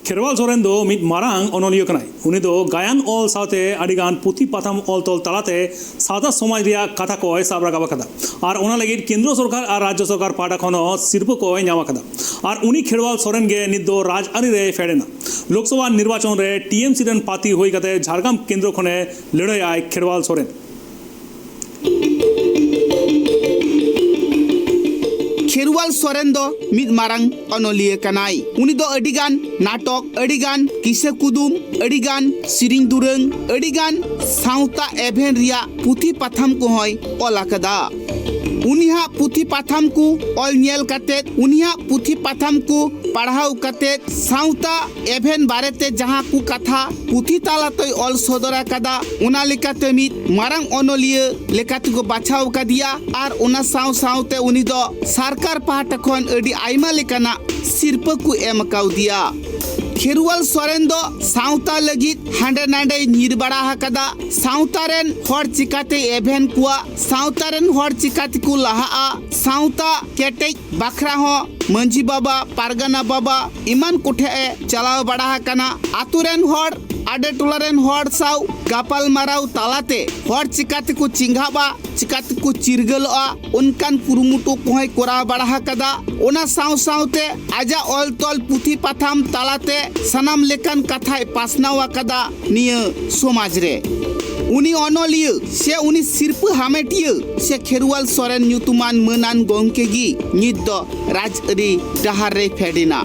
खेरवाल सोरेन दो मिद मारांग अनलियो कनाय उनी दो गायन ऑल साथे अडिगान पुथि पाथाम ऑल तोल तालाते सादा समाज रिया कथा को साब राकाब कदा और ओना लगिद केंद्र सरकार और राज्य सरकार पाटा खनो सिरप को ᱧᱟᱢ कदा और उनी खेरवाल सोरेन गे निद दो राजआरी रे फेडेना लोकसभा निर्वाचन रे टीएमसी रेन पाती होई कते झारग्राम केंद्र खने लड़ाई आय खेरवाल सोरेन खेरवाल सोरेन दो मिद मारांग अनलिया कनाई उनी दो अडिगान नाटक अडिगान किसे कुदुम अडिगान सिरिंग दुरंग अडिगान साउता एभेन रिया पुथि पाथाम को होय ओला कदा उनिहा पुथि पाथाम को ऑल नेल कते उनिहा पुथि पाथाम को पढ़ाव कते साउता एभेन बारेते जहां को कथा पुथि तालाते ऑल सदरा कदा उना लेकाते मिद मारांग अनलिया लेकाते को बाछाव कदिया और उना साउ साउते उनी दो सरकार पाहटा खन अडी आइमा लेकाना सिरप को एम काउदिया खेरवाल सोरेन दो साउता लगित हांडे नांडे निर्बड़ा हकदा साउतारेन हर चिकाते एभेन कुआ साउतारेन हर चिकाते को लहा साउता केटे बखरा हो मंजी बाबा पारगना बाबा इमान कोठे चलाव बड़ा हकना आतुरेन हर आडे टोलारेन हर साउ गापाल माराव तालाते हर चिकाते को चिंगाबा चिकाते को चिरगलआ उनकान कुरुमुटो कोहय कोरा बड़ा हकदा ओना साउ साउते आजा ऑल तोल पुथि पाथाम तालाते सनाम लेकान कथाय पासनाव कदा निया समाज रे उनी अनलिया से उनी सिरप हामेटिया से खेरवाल सोरेन ᱧᱩᱛᱩᱢᱟᱱ मनान गोंकेगी निद दो राजआरी डाहार रे फेडिना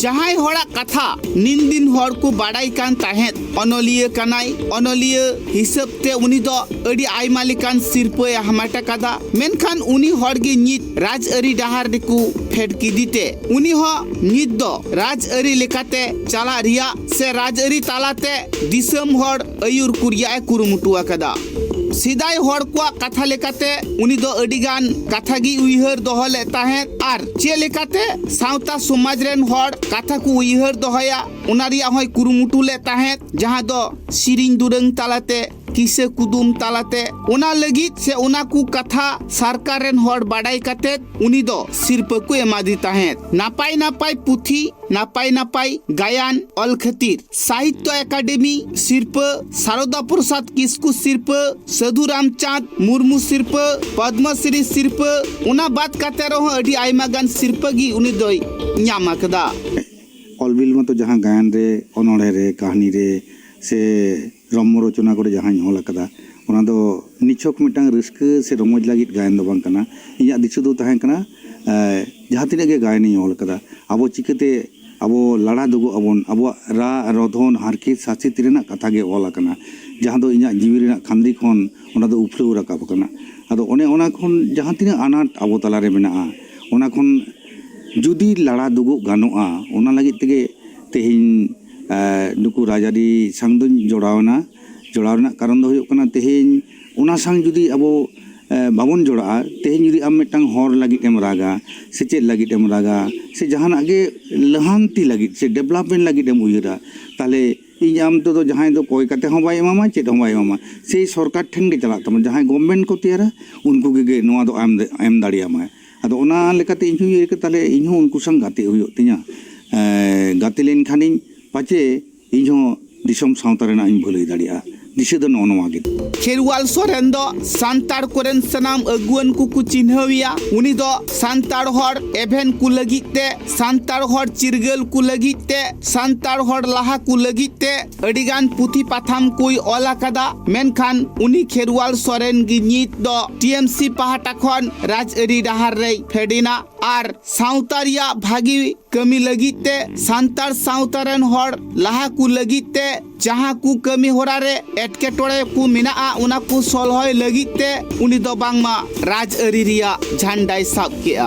जहां हड़ा कथा निंदिन हर को बाडाई कान ताहेत अनलिया कनाई अनलिया हिसाब ते उनी दो अडी आइमा लेकान सिरप हामाटा कदा मेनखान उनी हरगी नित राजआरी डाहार दिकु फेड किदिते उनी हो नित दो राजआरी लेकाते चला रिया से राजआरी तालाते दिसम हर अयुर कुरिया कुरुमुटुआ कदा सिदाय हर को कथा लेकाते उनी दो अडिगान कथा गी उइहर दोहले ताहेत आर चे लेकाते सावता समाज रेन हर कथा को उइहर दोहया उनारिया होय कुरुमुटु ले ताहेत जहां दो सिरिंग दुरंग तालाते किसे कुदुम तालाते उना लगित से उना को कथा सरकार रेन हर बाडाई कते उनी दो सिरप को एमादी ताहेत नापाई नापाई पुथी नापाई नापाई गायन ऑल खतीर साहित्य अकादमी सिरप शारदा प्रसाद किस्कू सिरप साधु रामचांद मुर्मू सिरप पद्मश्री सिरप उना बात कते रहो अडी आइमा गान सिरप गी उनी दोय ᱧᱟᱢ कदा ऑलबिल मतो जहां गायन रे अनोड़े रे कहानी रे से रम्य रचना करे जहां हल कदा ओना दो निछक मिटांग रिस्क से रमज लागित गायन दो बांग कना इया दिसु दो ताहें कना जहां तिने गे गायन हल कदा आबो चिकते आबो लड़ा दुगो अबन आबो रा रोधन हारके साचित रेना कथा गे ऑल कना जहां दो इया जीवी रेना खांदी खन ओना दो उफलो राकाब कना आदो ओने ओना खन जहां तिने आनाट आबो तला रे मेना ओना खन जुदी लड़ा दुगो गानोआ ओना लगित तेगे तेहिन नुकु राजारी संग दुन जोड़ावना कारण दो हुयुक कना तेहिन ओना संग जुदी अबो बाबन जोड़ा तेहिन जुदी आम मिटांग हर लगित एम रागा से चेद लगित एम रागा से जहां आगे लहांती लगित से डेवलपमेंट लगित एम उयरा ताले इन आम तो जहां दो कोई कते हो बाय मामा चेद हो बाय मामा से सरकार ठेंग गे चला तम जहां गवर्नमेंट को तैयारा उनको गे नोआ दो एम दाड़िया मा अदो ओना लेकाते इन्हु ये ताले इन्हु उनको संग गाते हुयो तिया गाते लेन खानिन पाचे इन्हु दिसम सावता रेना इन भुलई दाड़िया दिसे दो नोनवा गे खेरवाल सोरेन दो सांताड़ कोरेन सनाम अगुवन को चिन्हविया उनी दो सांताड़ हर एभेन को लगिते सांताड़ हर चिरगल को लगिते सांताड़ हर लाहा को लगिते अडिगान पुथि पाथाम कोई ओला कदा मेनखान उनी खेरवाल सोरेन गी नित दो टीएमसी पाहटा खन राजआरी डाहार रे फेडिना आर सावतारिया भागी कमी लगिते सांताड़ सावतारेन हर लाहा को लगिते जहां को कमी होरा रे एटकेटोड़े को मिना उना को सलहय लगिते उनी दो बांगमा राजआरी रिया झंडाय साब केआ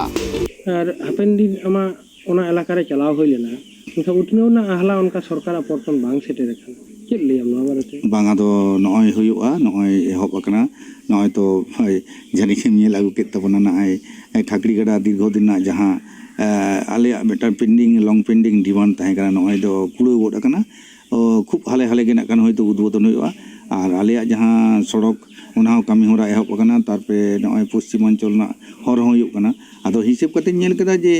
आर हापेन दिन आमा ओना एलाका रे चलाव होय लेना उनका उठनो ना आहला उनका सरकार पर्तन बांग सेटे रखन चेक लिया ना बारते बांगा दो नय हुयुआ नय एहब अकना नय तो जानि खेमिए लागू के तबना ना ठाकड़ी गडा दीर्घ दिन ना जहां आले मेटा पेंडिंग लॉन्ग पेंडिंग डिमांड ताहे कना नय दो कुड़ो गोड अकना खूब हाले हाले के नाकान होयतो उद्बोधन हुआ और आलिया जहां सड़क उना कमी होरा एहब अकना तारपे नय पश्चिमांचल ना हर हुयुक कना आदो हिसाब कते नेल कदा जे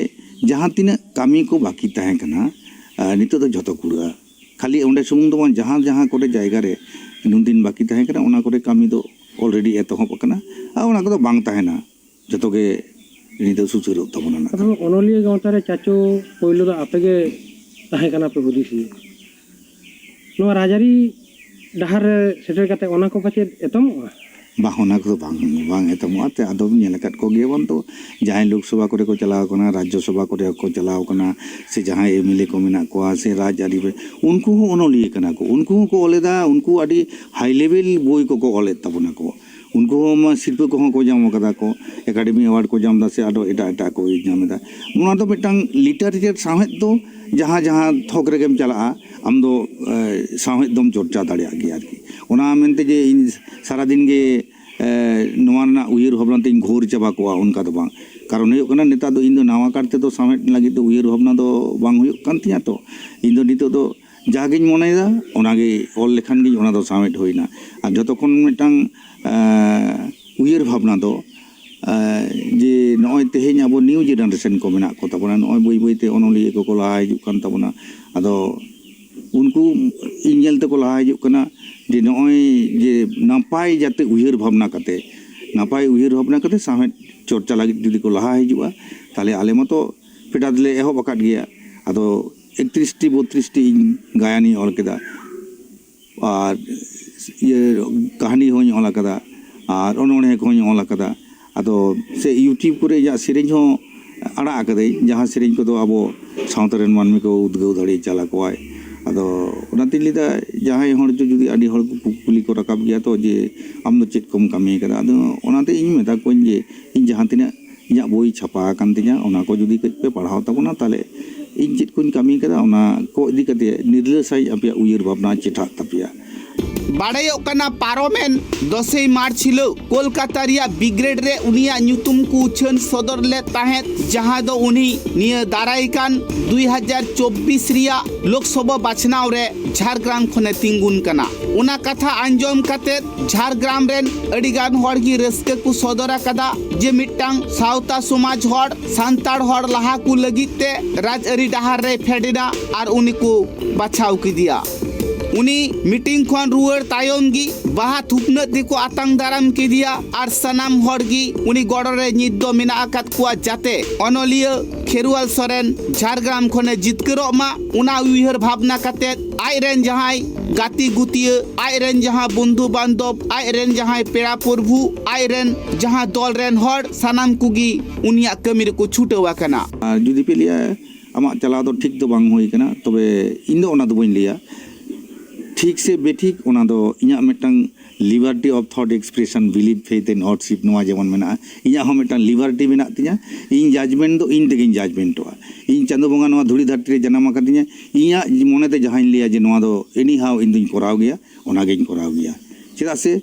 जहां तिना कमी को बाकी ताहे कना नितो दो जतो कुड़ा खाली उन्हें सुमुंग दो जहाँ जहाँ कोटे जायगा रे नुनदिन बाकी तहे कना उना कोटे कमी दो ऑलरेडी एतोहब कना आ उना को बांग तहेना जतो के नितो सुसुरो तबना ना ᱟᱫᱚ ᱚᱱᱚᱞᱤᱭᱟᱹ ᱜᱟᱶᱛᱟ ᱨᱮ ᱪᱟᱪᱳ ᱯᱳᱭᱞᱳ ᱫᱚ ᱟᱯᱮ ᱜᱮ ᱛᱟᱦᱮᱸ ᱠᱟᱱᱟ ᱯᱮ ᱦᱩᱫᱤᱥᱤᱭᱟᱹ ᱱᱚᱣᱟ ᱨᱟᱡᱽᱟᱹᱨᱤ ᱰᱟᱦᱟᱨ ᱨᱮ ᱥᱮᱴᱮᱨ ᱠᱟᱛᱮ ᱚᱱᱟ ᱠᱚ ᱯᱟᱪᱮᱫ ᱮᱛᱚᱢᱚᱜᱼᱟ बाहोना को बांग एतमोते आदम नेलकट को गेबन तो जहां लोकसभा करे को चलाव कना राज्यसभा करे को चलाव कना से जहां एमएलए को मेना को से राजआरी उनको ओनोलिए कना को उनको को ओलेदा उनको अडी हाई लेवल बोई को ओले तबना को उनको शिल्प को जाम कदा को एकेडमी अवार्ड को जामदा से आडो एटा एटा को जामदा उना तो मिटंग लिटरेचर साहित्य तो जहां जहां थोक रेगेम चला आम दो साहित्य दम चर्चा दाड़िया गया आरकी उना मेनते जे सारा दिन गे नवाना उयर भावना ते घोर चाबा को उनका तो बांग कारण हुयो कना नेता दो इन दो नावा काटते तो साहित्य लगी तो उयर भावना दो बांग हुयो कान तिया तो इन दो नितो दो जागिन मोनेदा ओनागे ऑल लेखन गी ओना दो साहित्य होइना आ जतखन मिटंग उयर भावना दो जे नय तेहेñ अब न्यू जेनारेशन को मेना को तबना नय बई बईते ओनलिए को लहा हिजुग कान तबना आदो उनको इनल ते को लहा हिजुग कना जे नय जे नापाय जाते उयर भावना कते नापाय उयर भावना कते साहेब चर्चा लगी जुदी को लहा हिजुआ ताले आले मतो पेटादले एहो बकाट गया आदो 31 टी 32 टी गायानी ऑल केदा और ये कहानी होई ऑल कदा और ओनोने होई ऑल कदा आदो से यूट्यूब करे या सेरेंज हो आड़ा आकदे जहां सेरेंज को तो अब सावतरेन मानमी को उद्गव धड़ी चला कोय आदो उनाते लिदा जहां हर जो जुदी आडी हर कुली को रकाब गया तो जे आम दो चेक कम कमी कदा आदो उनाते इन मेता को जे इन जहां तिना इया बोई छापा कान तिना उना को जुदी पे पढ़ाव तबना ताले इन चेक कुन कमी कदा उना को इदी कते निर्लसाई अपया उयर भावना चिठा तपिया बाड़ायोग कना पारोमेन 10 मार्च हिलो कोलकाता रिया बिग्रेड रे उनिया ᱧᱩᱛᱩᱢ को उछन सदर ले ताहेत जहां दो उनी निया दाराई कान 2024 रिया लोकसभा बाछनाव रे झारग्राम खने तिंगुन कना उना कथा आंजोम कते झारग्राम रेन अडिगान हर की रस्के को सदर कदा जे मिट्टांग सावता समाज हर सांताड़ हर लहा को लगिते राजआरी डहार रे फेडिना और उनी को बाछाव किदिया उनी मीटिंग खन रुआर तायम गी बाहा थुपना दिको आतंग दाराम किदिया और सनाम हरगी उनी गड़ो रे नित दो मेना आकात कुआ जाते अनोलिया खेरुआल सोरेन झारग्राम खने जितकरो मा उना उइहर भावना कते आइरेन जहां गाती गुतिया आइरेन जहां बंधु बांधव आइरेन जहां पेड़ा प्रभु आइरेन जहां दल रेन हर सनाम कुगी उनिया कमी रे को छुटवा कना जुदी पे लिया आमा चला तो ठीक तो बांग होई कना तबे इन दो ओना दो बइन लिया ठीक से बेठिक ओना दो इया मिटंग liberty of thought expression believe faith and worship नोआ जेमन मेना इया हो मिटंग लिबर्टी मेना तिया इन जजमेंट दो इन तेगिन जजमेंटवा इन चंदो बंगा नोआ धुड़ी धरती रे जन्म आकदिया इया मोनेते जहां लिया जे नोआ दो एनी हाउ इन दुई कराव गया ओना गेइन कराव गया चेदा से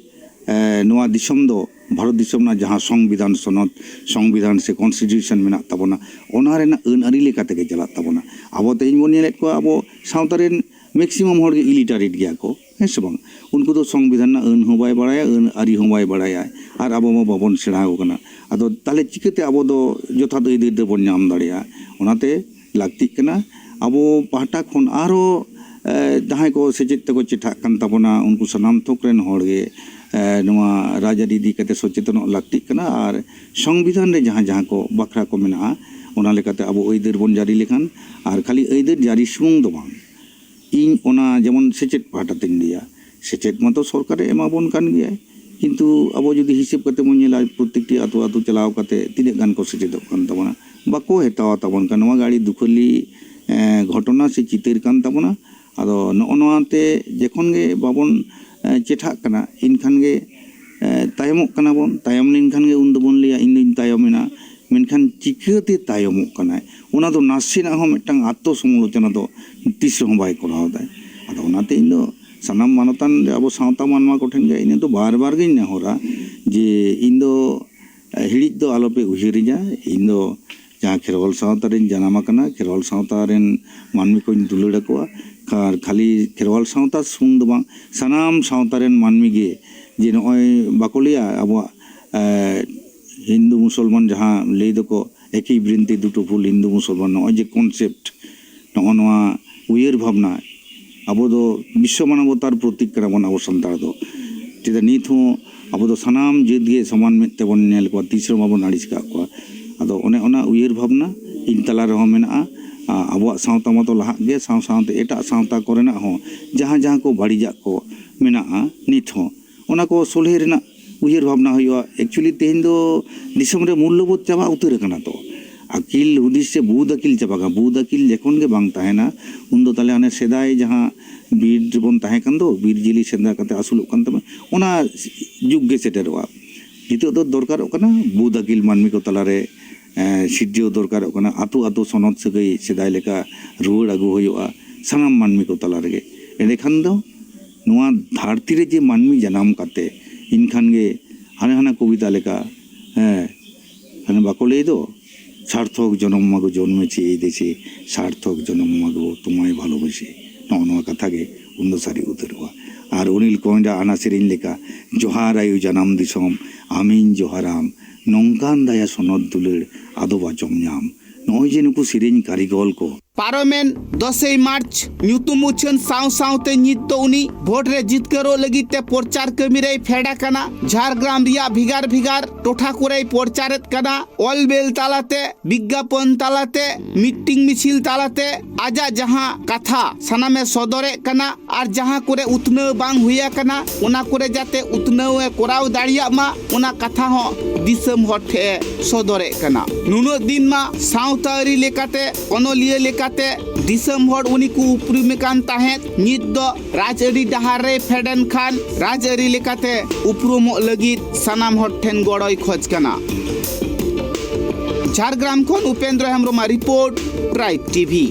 नोआ दिसम दो भारत दिसम ना जहां संविधान सनद संविधान से कॉन्स्टिट्यूशन मेना तबना ओना रेना अन आरी लेकाते के चला तबना आबो तेहिन बोन नेलेत को आबो सावतारेन मैक्सिमम हर इलिटारेट गया को है से बांग उनको तो संविधान अन हो बाय बड़ाया अन आरी हो बाय बड़ाया और अब मा बाबन सेड़ा होकना आदो ताले चिकते अब दो जथा दो इदि बन नाम दाड़िया ओनाते लागती कना अब पाहटा खन आरो जहां को सेचेत को चिठा कान तबना उनको सनाम थोकरेन हरगे नोआ राजआरी दी कते सचेतन लागती कना और संविधान रे जहां जहां को बखरा को मेना ओना लेकाते अब ओइदर बन जारी लेखान और खाली ओइदर जारी सुमुंग दो बांग इन ओना जेमन सेचेत पाटा तिन दिया सेचेत मतो सरकारे एमाबन कान गया किंतु अब जुदी हिसाब करते मन नेला प्रत्येकटी आतो आतो चलाव करते तिने गान को सेचेत कान तबना बाको हेतावा तबन कान नोआ गाड़ी दुखली घटना से चितेर कान तबना आदो नोआते जेखन गे बाबन चेठा कना इनखान गे तायमक कना बन तायम लिनखान गे उन दबन लिया इन दिन तायमेना मेनखान चिकाते तायमक कना ओना दो नासेना हो मिटंग आत्म समालोचना दो तीस हो बाय कराव दा आदो ओनाते इन दो सनाम मानतान अब सावता मानवा कोठेन गे इन तो बार बार गे नेहरा जे इन दो हिड़िज दो आलोपे उहिरिजा इन दो जहां खेरवाल सावता रेन जनामा कना खेरवाल सावता रेन मानमी को दुलड़ा को खाली खेरवाल सावता सुंग दो बांग सनाम सावता रेन मानमी गे जे नय बाकोलिया अब हिंदू मुसलमान जहां ले दो को एक ही बृंति दुटो फुल हिंदू मुसलमान नय जे कॉन्सेप्ट नोआ उयर भावना अब दो विश्व मानवतार प्रतीक कना बन अब सानतार दो चेदा नित हो अब दो सनाम जेत गे समान में तेबन नेल को तीसरो माबन आड़िस का को अदो ओने ओना उयर भावना इन तला रहो मेना अब सावता मतो लहा गे साव सावते एटा सावता कोरेना हो जहां जहां को बाड़ीजा को मेना नित हो ओना को सोलहे रेना उयर भावना हुआ एक्चुअली तेहन दो दिसम रे मूल्यबोध चाबा उतर कना तो अकिल हुदिस से बुद अकिल चाबागा बुद अकिल जखन के बांग ताहेना उन दो ताले अने सेदाय जहां बीर बन ताहे कन दो बीर जिली सेंदा कते असुलुक कन तमे ओना जुग गे सेटेरवा नितो दो दरकार कना बुद अकिल मानमी को तलारे सिद्धियो दरकार कना आतु आतु सनद सगई सेदाय लेका रुवाड़ आगु होयोआ सानाम मानमी को तलारे गे एंडेखान दो नोआ धरती रे जे मानमी जनाम काते इनखान गे हाने हाना कविता लेका हाने बाको लई दो सार्थक जन्म मागो जन्मेছি এই দেশে सार्थक जन्म मागो তোমায় ভালোবাসি नवा कथा गे उन सारी उतरवा और अनिल कोंडा आना सेरेन लेका जोहार आयु जनाम दिसम आमीन जोहाराम नौकान दाया सनद दुलड़ आदोबा जमनाम नय जे नुकु सेरेन कारिगल को पारोमेन 10 मार्च ᱧᱩᱛᱩᱢ ᱩᱪᱷᱟᱹᱱ ᱥᱟᱶ ᱥᱟᱶᱛᱮ ᱱᱤᱛ ᱫᱚ ᱩᱱᱤ ᱵᱷᱳᱴ ᱨᱮ ᱡᱤᱛᱠᱟᱹᱨᱚᱜ ᱞᱟᱹᱜᱤᱫ ᱛᱮ ᱯᱨᱚᱪᱟᱨ ᱠᱟᱹᱢᱤ ᱨᱮᱭ ᱯᱷᱮᱰ ᱟᱠᱟᱱᱟ ঝাড়গ্রাম ᱨᱮᱭᱟᱜ ᱵᱷᱮᱜᱟᱨ ᱵᱷᱮᱜᱟᱨ ᱴᱚᱴᱷᱟ ᱠᱚᱨᱮᱭ ᱯᱨᱚᱪᱟᱨᱮᱫ ᱠᱟᱱᱟ ᱚᱞᱵᱮᱞ ᱛᱟᱞᱟᱛᱮ ᱵᱤᱜᱽᱜᱟᱯᱚᱱ ᱛᱟᱞᱟᱛᱮ ᱢᱤᱴᱤᱝ ᱢᱤছিল ᱛᱟᱞᱟᱛᱮ ᱟᱡᱟᱜ ᱡᱟᱦᱟᱸ ᱠᱟᱛᱷᱟ ᱥᱟᱱᱟᱢᱮ ᱥᱚᱫᱚᱨᱮᱫ ᱠᱟᱱᱟ ᱟᱨ ᱡᱟᱦᱟᱸ ᱠᱚᱨᱮ ᱩᱛᱱᱟᱹᱣ ᱵᱟᱝ ᱦᱩᱭ ᱟᱠᱟᱱᱟ ᱚᱱᱟ ᱠᱚᱨᱮ ᱡᱟᱛᱮ ᱩᱛᱱᱟᱹᱣ ᱮ ᱠᱚᱨᱟᱣ ᱫᱟᱲᱮᱭᱟᱜ ᱢᱟ ᱚᱱᱟ ᱠᱟᱛᱷᱟ ᱦᱚᱸ ᱫᱤᱥᱚᱢ ᱦᱚᱲ ᱴᱷᱮᱱ ᱥᱚᱫᱚᱨᱮᱫ ᱠᱟᱱᱟ ᱱᱩᱱᱟᱹᱜ ᱫᱤᱱ ᱢᱟ ᱥᱟᱶᱛᱟ ᱟᱹᱨᱤ ᱞᱮᱠᱟᱛᱮ ᱚᱱᱚᱞᱤᱭᱟᱹ ᱞᱮᱠᱟᱛᱮ दिसम हड़ उनी को उपरुम कान ताहेत नित दो राजआरी डहार रे फेडन खान राजआरी लेकाते उपरुम लगित सनाम हड़ ठेन गड़ोय खोज कना झारग्राम खन Upendra Hembram report tribe TV.